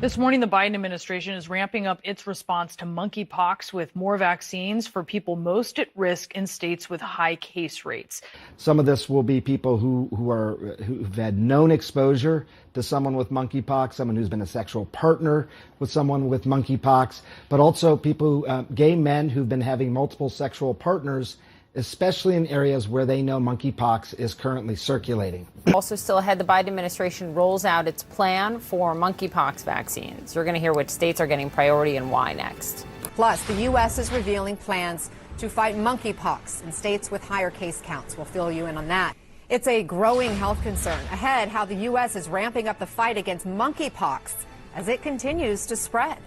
This morning, the Biden administration is ramping up its response to monkeypox with more vaccines for people most at risk in states with high case rates. Some of this will be people who've had known exposure to someone with monkeypox, someone who's been a sexual partner with someone with monkeypox, but also people, gay men who've been having multiple sexual partners, especially in areas where they know monkeypox is currently circulating. Also still ahead, the Biden administration rolls out its plan for monkeypox vaccines. You're going to hear which states are getting priority and why next. Plus, the U.S. is revealing plans to fight monkeypox in states with higher case counts. We'll fill you in on that. It's a growing health concern. Ahead, how the U.S. is ramping up the fight against monkeypox as it continues to spread.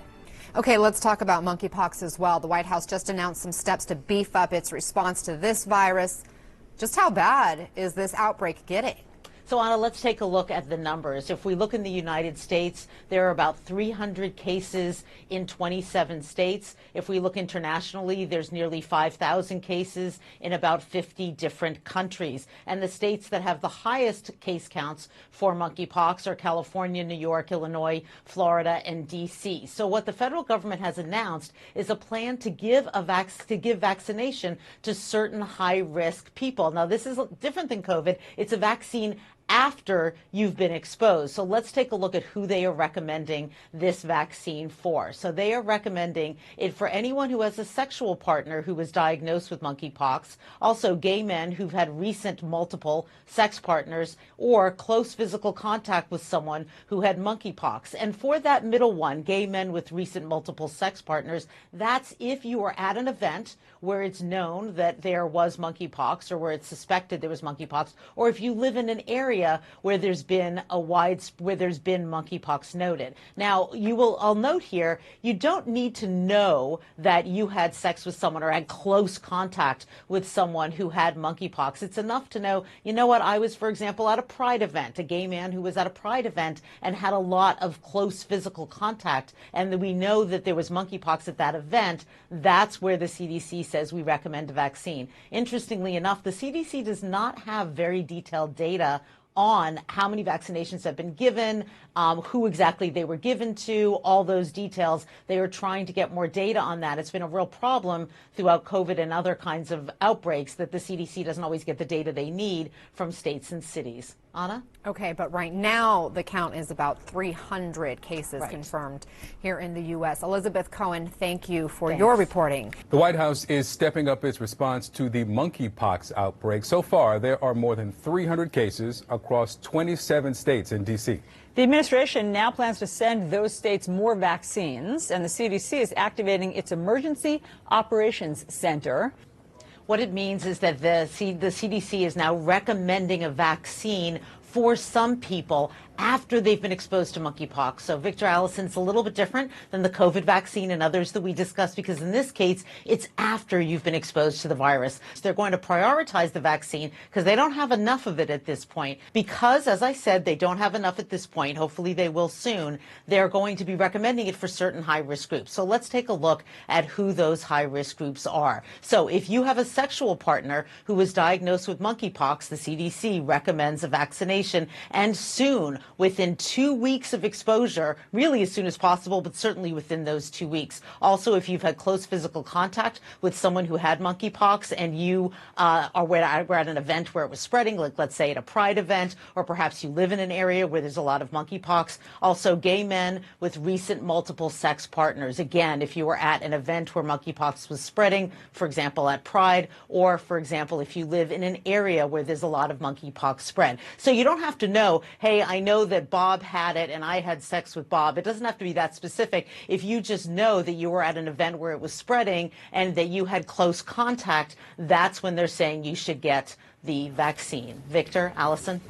Okay, let's talk about monkeypox as well. The White House just announced some steps to beef up its response to this virus. Just how bad is this outbreak getting? So, Anna, let's take a look at the numbers. If we look in the United States, there are about 300 cases in 27 states. If we look internationally, there's nearly 5,000 cases in about 50 different countries. And the states that have the highest case counts for monkeypox are California, New York, Illinois, Florida, and D.C. So what the federal government has announced is a plan to give vaccination to certain high-risk people. Now, this is different than COVID. It's a vaccine after you've been exposed. So let's take a look at who they are recommending this vaccine for. So they are recommending it for anyone who has a sexual partner who was diagnosed with monkeypox, also gay men who've had recent multiple sex partners, or close physical contact with someone who had monkeypox. And for that middle one, gay men with recent multiple sex partners, that's if you are at an event where it's known that there was monkeypox or where it's suspected there was monkeypox, or if you live in an area where there's been monkeypox noted. Now, I'll note here, you don't need to know that you had sex with someone or had close contact with someone who had monkeypox. It's enough to know, you know what, I was, for example, at a Pride event, a gay man who was at a Pride event and had a lot of close physical contact, and we know that there was monkeypox at that event. That's where the CDC says we recommend a vaccine. Interestingly enough, the CDC does not have very detailed data on how many vaccinations have been given, who exactly they were given to, all those details. They are trying to get more data on that. It's been a real problem throughout COVID and other kinds of outbreaks that the CDC doesn't always get the data they need from states and cities. Anna? Okay, but right now the count is about 300 cases confirmed here in the U.S. Elizabeth Cohen, thank you for your reporting. The White House is stepping up its response to the monkeypox outbreak. So far, there are more than 300 cases across 27 states in D.C. The administration now plans to send those states more vaccines, and the CDC is activating its Emergency Operations Center. What it means is that the CDC is now recommending a vaccine for some people after they've been exposed to monkeypox. So, Victor, Allison, it's a little bit different than the COVID vaccine and others that we discussed, because in this case, it's after you've been exposed to the virus. So they're going to prioritize the vaccine because they don't have enough of it at this point. Because, as I said, they don't have enough at this point. Hopefully they will soon. They're going to be recommending it for certain high-risk groups. So let's take a look at who those high-risk groups are. So if you have a sexual partner who was diagnosed with monkeypox, the CDC recommends a vaccination, and soon, within 2 weeks of exposure, really as soon as possible, but certainly within those 2 weeks. Also, if you've had close physical contact with someone who had monkeypox and you were at an event where it was spreading, like let's say at a Pride event, or perhaps you live in an area where there's a lot of monkeypox. Also, gay men with recent multiple sex partners. Again, if you were at an event where monkeypox was spreading, for example, at Pride, or for example, if you live in an area where there's a lot of monkeypox spread. So you don't have to know, hey, I know that Bob had it and I had sex with Bob. It doesn't have to be that specific. If you just know that you were at an event where it was spreading and that you had close contact, that's when they're saying you should get the vaccine. Victor, Allison?